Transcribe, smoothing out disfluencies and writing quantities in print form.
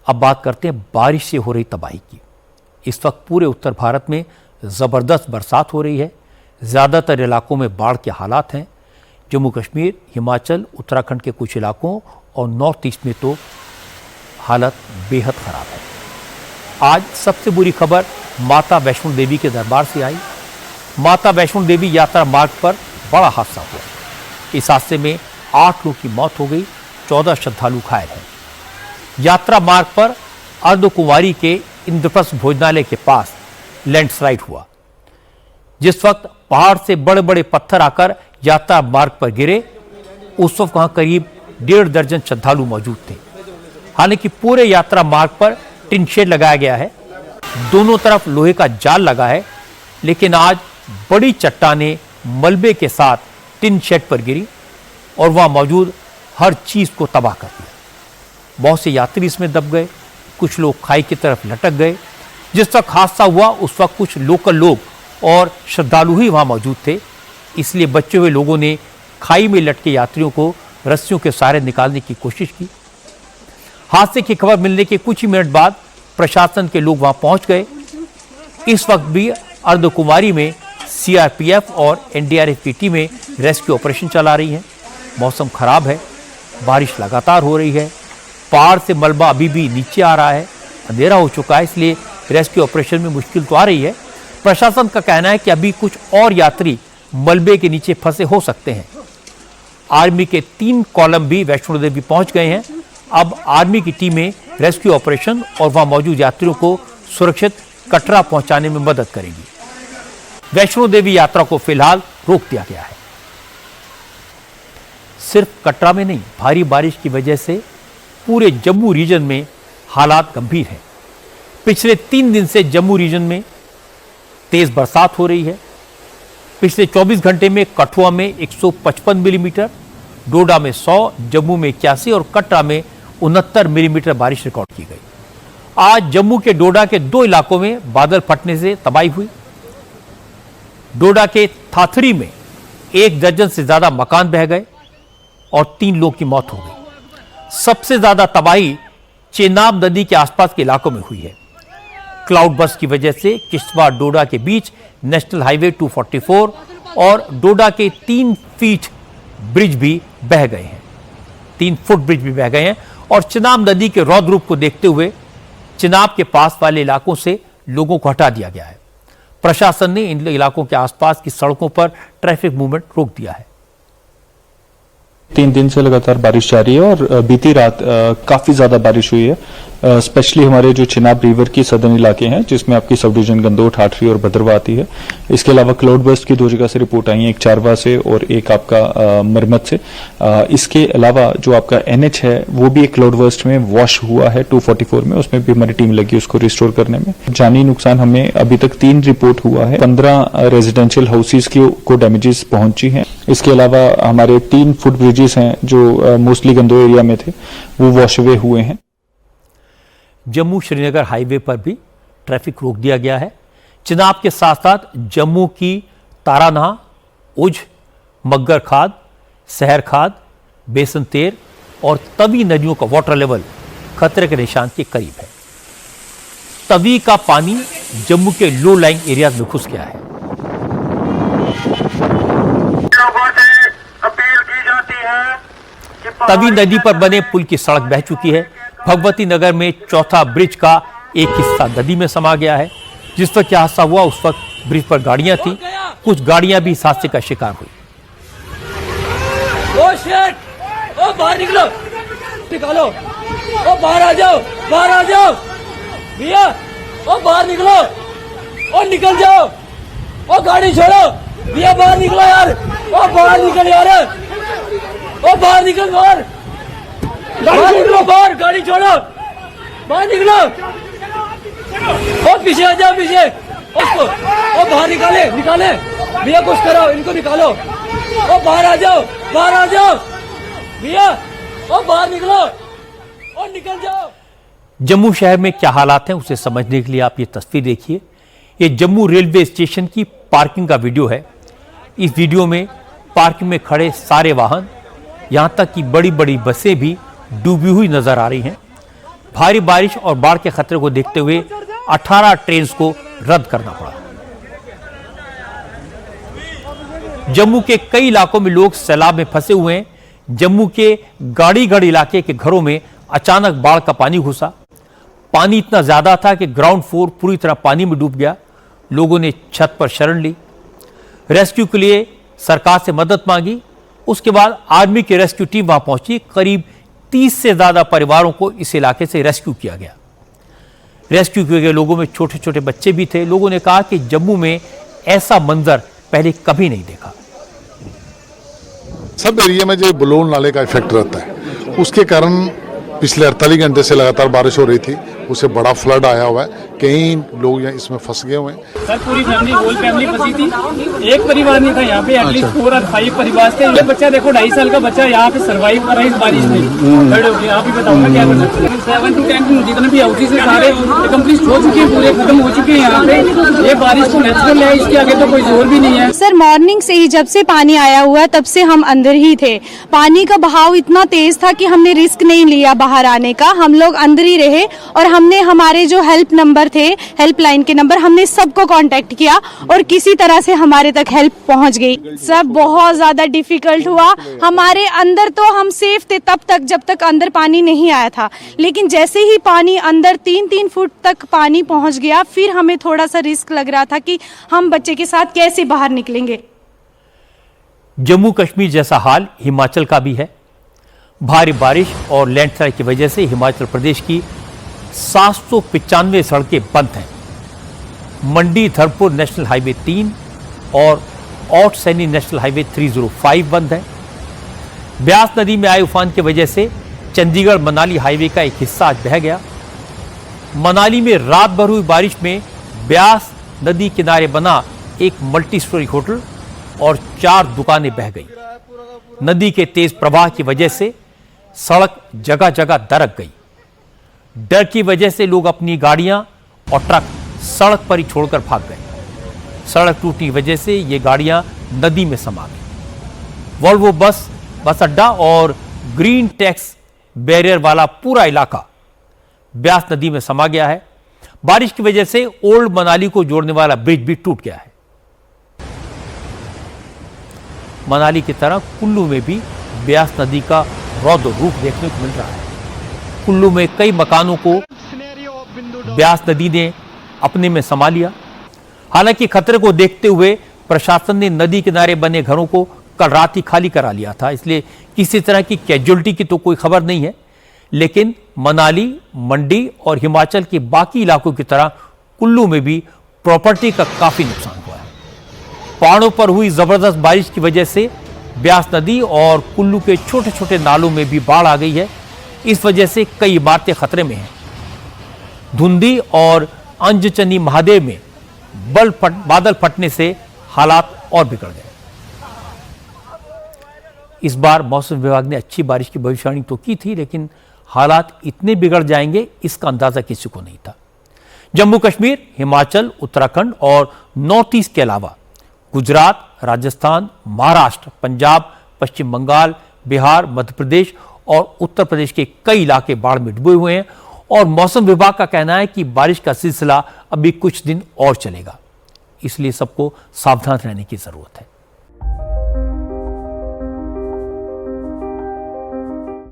अब बात करते हैं बारिश से हो रही तबाही की। इस वक्त पूरे उत्तर भारत में ज़बरदस्त बरसात हो रही है। ज़्यादातर इलाकों में बाढ़ के हालात हैं। जम्मू कश्मीर, हिमाचल, उत्तराखंड के कुछ इलाकों और नॉर्थ ईस्ट में तो हालत बेहद ख़राब है। आज सबसे बुरी खबर माता वैष्णो देवी के दरबार से आई। माता वैष्णो देवी यात्रा मार्ग पर बड़ा हादसा हुआ। इस हादसे में 8 लोगों की मौत हो गई, 14 श्रद्धालु घायल हैं। यात्रा मार्ग पर अर्धकुंवारी के इंद्रप्रस्थ भोजनालय के पास लैंडस्लाइड हुआ। जिस वक्त पहाड़ से बड़े बड़े पत्थर आकर यात्रा मार्ग पर गिरे, उस वक्त वहां करीब 1.5 दर्जन श्रद्धालु मौजूद थे। हालांकि पूरे यात्रा मार्ग पर टिन शेड लगाया गया है, दोनों तरफ लोहे का जाल लगा है, लेकिन आज बड़ी चट्टानें मलबे के साथ टिन शेड पर गिरी और वहां मौजूद हर चीज को तबाह कर दिया। बहुत से यात्री इसमें दब गए, कुछ लोग खाई की तरफ लटक गए। जिस वक्त हादसा हुआ उस वक्त कुछ लोकल लोग और श्रद्धालु ही वहां मौजूद थे, इसलिए बचे हुए लोगों ने खाई में लटके यात्रियों को रस्सियों के सहारे निकालने की कोशिश की। हादसे की खबर मिलने के कुछ ही मिनट बाद प्रशासन के लोग वहां पहुंच गए। इस वक्त भी अर्धकुंवारी में सीआरपीएफ और एनडीआरएफ की टीमें रेस्क्यू ऑपरेशन चला रही हैं। मौसम खराब है, बारिश लगातार हो रही है, पहाड़ से मलबा अभी भी नीचे आ रहा है, अंधेरा हो चुका है, इसलिए रेस्क्यू ऑपरेशन में मुश्किल तो आ रही है। प्रशासन का कहना है कि अभी कुछ और यात्री मलबे के नीचे फंसे हो सकते हैं। आर्मी के 3 कॉलम भी वैष्णो देवी पहुंच गए हैं। अब आर्मी की टीमें रेस्क्यू ऑपरेशन और वहां मौजूद यात्रियों को सुरक्षित कटरा पहुंचाने में मदद करेगी। वैष्णो देवी यात्रा को फिलहाल रोक दिया गया है। सिर्फ कटरा में नहीं, भारी बारिश की वजह से पूरे जम्मू रीजन में हालात गंभीर हैं। पिछले 3 दिन से जम्मू रीजन में तेज बरसात हो रही है। पिछले 24 घंटे में कठुआ में 155 मिलीमीटर, डोडा में 100, जम्मू में 81 और कटरा में 69 मिलीमीटर बारिश रिकॉर्ड की गई। आज जम्मू के डोडा के 2 इलाकों में बादल फटने से तबाही हुई। डोडा के थाथरी में 1 दर्जन से ज्यादा मकान बह गए और 3 लोगों की मौत हो गई। सबसे ज्यादा तबाही चेनाब नदी के आसपास के इलाकों में हुई है। क्लाउड बर्स्ट की वजह से किश्तवाड़ डोडा के बीच नेशनल हाईवे 244 और डोडा के 3 फीट ब्रिज भी बह गए हैं, 3 फुट ब्रिज भी बह गए हैं। और चिनाब नदी के रौद्र रूप को देखते हुए चिनाब के पास वाले इलाकों से लोगों को हटा दिया गया है। प्रशासन ने इन इलाकों के आसपास की सड़कों पर ट्रैफिक मूवमेंट रोक दिया है। 3 दिन से लगातार बारिश जारी है और बीती रात काफी ज्यादा बारिश हुई है। स्पेशली हमारे जो चिनाब रिवर की सदर्न इलाके हैं, जिसमें आपकी सब डिवीजन गंदोह, ठाठरी और भद्रवा आती है। इसके अलावा क्लाउड बर्स्ट की 2 जगह से रिपोर्ट आई है, एक चारवा से और एक आपका मरमत से। इसके अलावा जो आपका NH है वो भी एक क्लाउड बर्स्ट में वॉश हुआ है 244 में, उसमें भी हमारी टीम लगी उसको रिस्टोर करने में। जानी नुकसान हमें अभी तक 3 रिपोर्ट हुआ है। 15 रेजिडेंशियल हाउसेज को डैमेजेस पहुंची हैं। इसके अलावा हमारे 3 फुट ब्रिजेस हैं जो मोस्टली गंदोह एरिया में थे, वो वॉश अवे हुए हैं। जम्मू श्रीनगर हाईवे पर भी ट्रैफिक रोक दिया गया है। चिनाब के साथ साथ जम्मू की तारानाह, उझ, मग्गर खाद, सहर खाद, बेसन तेर और तवी नदियों का वाटर लेवल खतरे के निशान के करीब है। तवी का पानी जम्मू के लो लाइंग एरियाज में घुस गया है। तवी नदी पर बने पुल की सड़क बह चुकी है। भगवती नगर में चौथा ब्रिज का एक हिस्सा नदी में समा गया है। जिस वक्त हादसा हुआ उस वक्त ब्रिज पर गाड़ियां थी, कुछ गाड़ियां भी इस हादसे का शिकार हुई। Oh shit! ओ बाहर निकलो, निकालो, ओ बाहर आ जाओ, बाहर आ जाओ, भैया, ओ बाहर निकलो, ओ निकल जाओ, ओ गाड़ी छोड़ो, भैया बाहर निकलो यार, ओ बाहर निकल यार, ओ बाहर निकल, बाहर निकलो, बाहर गाड़ी छोड़ो, बाहर निकलो, ओ पीछे आ जाओ, पीछे उसको, ओ बाहर निकाले, निकाले भैया, कुछ करो, इनको निकालो, ओ बाहर आ जाओ, बाहर आ जाओ भैया, ओ बाहर निकलो, ओ निकल जाओ। जम्मू शहर में क्या हालात हैं उसे समझने के लिए आप ये तस्वीर देखिए। ये जम्मू रेलवे स्टेशन की पार्किंग का वीडियो है। इस वीडियो में पार्किंग में खड़े सारे वाहन, यहां तक कि बड़ी बड़ी बसें भी डूबी हुई नजर आ रही हैं। भारी बारिश और बाढ़ के खतरे को देखते हुए 18 ट्रेन को रद्द करना पड़ा। जम्मू के कई इलाकों में लोग सैलाब में फंसे हुए हैं। जम्मू के गाड़ीगढ़ इलाके के घरों में अचानक बाढ़ का पानी घुसा। पानी इतना ज्यादा था कि ग्राउंड फ्लोर पूरी तरह पानी में डूब गया। लोगों ने छत पर शरण ली, रेस्क्यू के लिए सरकार से मदद मांगी। उसके बाद आर्मी की रेस्क्यू टीम वहां पहुंची। करीब 30 से ज्यादा परिवारों को इस इलाके से रेस्क्यू किया गया। रेस्क्यू किए गए लोगों में छोटे छोटे बच्चे भी थे। लोगों ने कहा कि जम्मू में ऐसा मंजर पहले कभी नहीं देखा। सब एरिया में जो बलून नाले का इफेक्ट रहता है, उसके कारण पिछले 48 घंटे से लगातार बारिश हो रही थी, उससे बड़ा फ्लड आया हुआ है। कई लोग यहाँ इसमें फंस गए हुए हैं। सर पूरी फैमिली, होल फैमिली फंसी थी। एक परिवार नहीं था यहाँ पे, एटलीस्ट 4 और 5 परिवार थे। ये बच्चा देखो, 2.5 साल का बच्चा यहाँ पे सर्वाइव कर रहा है इस बारिश में। खड़े हो गए, आप ही बताओ ना क्या कर सकते हैं। 7 to 10 जितने भी हाउसेज है सारे कंप्लीट हो चुके हैं, पूरे खत्म हो चुके हैं यहाँ पे। ये बारिश तो नेचुरल है, इसके आगे तो कोई जोर भी नहीं है। सर मॉर्निंग से ही जब से पानी आया हुआ है तब से हम अंदर ही थे। पानी का बहाव इतना तेज था कि हमने रिस्क नहीं लिया बाहर आने का। हम लोग अंदर ही रहे और हमने हमारे जो हेल्प नंबर थे, हेल्पलाइन के नंबर, हमने सबको कांटेक्ट किया और किसी तरह से हमारे तक हेल्प पहुंच गई। सर बहुत ज्यादा डिफिकल्ट हुआ। हमारे अंदर तो हम सेफ थे तब तक जब तक अंदर पानी नहीं आया था, लेकिन जैसे ही पानी अंदर 3-3 फुट तक पानी पहुंच गया, फिर हमें थोड़ा सा रिस्क लग रहा था कि हम बच्चे के साथ कैसे बाहर निकलेंगे। जम्मू कश्मीर जैसा हाल हिमाचल का भी है। भारी बारिश और लैंडस्लाइड की वजह से हिमाचल प्रदेश की 795 सड़कें बंद हैं। मंडी धर्मपुर नेशनल हाईवे 3 और औट सैनी नेशनल हाईवे 305 बंद है। ब्यास नदी में आए उफान की वजह से चंडीगढ़ मनाली हाईवे का एक हिस्सा आज बह गया। मनाली में रात भर हुई बारिश में ब्यास नदी किनारे बना एक मल्टी स्टोरी होटल और 4 दुकानें बह गई। नदी के तेज प्रवाह की वजह से सड़क जगह जगह दरक गई। डर की वजह से लोग अपनी गाड़ियां और ट्रक सड़क पर ही छोड़कर भाग गए। सड़क टूटने की वजह से ये गाड़ियां नदी में समा गई। वोल्वो बस अड्डा और ग्रीन टैक्स बैरियर वाला पूरा इलाका ब्यास नदी में समा गया है। बारिश की वजह से ओल्ड मनाली को जोड़ने वाला ब्रिज भी टूट गया है। मनाली की तरह कुल्लू में भी ब्यास नदी का रौद्र रूप देखने को मिल रहा है। कुल्लू में कई मकानों को ब्यास नदी ने अपने में समा लिया। हालांकि खतरे को देखते हुए प्रशासन ने नदी किनारे बने घरों को कल रात ही खाली करा लिया था, इसलिए किसी तरह की कैजुअल्टी की तो कोई खबर नहीं है। लेकिन मनाली, मंडी और हिमाचल के बाकी इलाकों की तरह कुल्लू में भी प्रॉपर्टी का काफी नुकसान हुआ है। पहाड़ों पर हुई जबरदस्त बारिश की वजह से ब्यास नदी और कुल्लू के छोटे छोटे नालों में भी बाढ़ आ गई है। इस वजह से कई इमारतें खतरे में हैं। धुंधी और अंजचनी महादेव में बादल फटने से हालात और बिगड़ गए। इस बार मौसम विभाग ने अच्छी बारिश की भविष्यवाणी तो की थी, लेकिन हालात इतने बिगड़ जाएंगे इसका अंदाजा किसी को नहीं था। जम्मू कश्मीर, हिमाचल, उत्तराखंड और नॉर्थ ईस्ट के अलावा गुजरात, राजस्थान, महाराष्ट्र, पंजाब, पश्चिम बंगाल, बिहार, मध्य प्रदेश और उत्तर प्रदेश के कई इलाके बाढ़ में डूबे हुए हैं और मौसम विभाग का कहना है कि बारिश का सिलसिला अभी कुछ दिन और चलेगा। इसलिए सबको सावधान रहने की जरूरत है।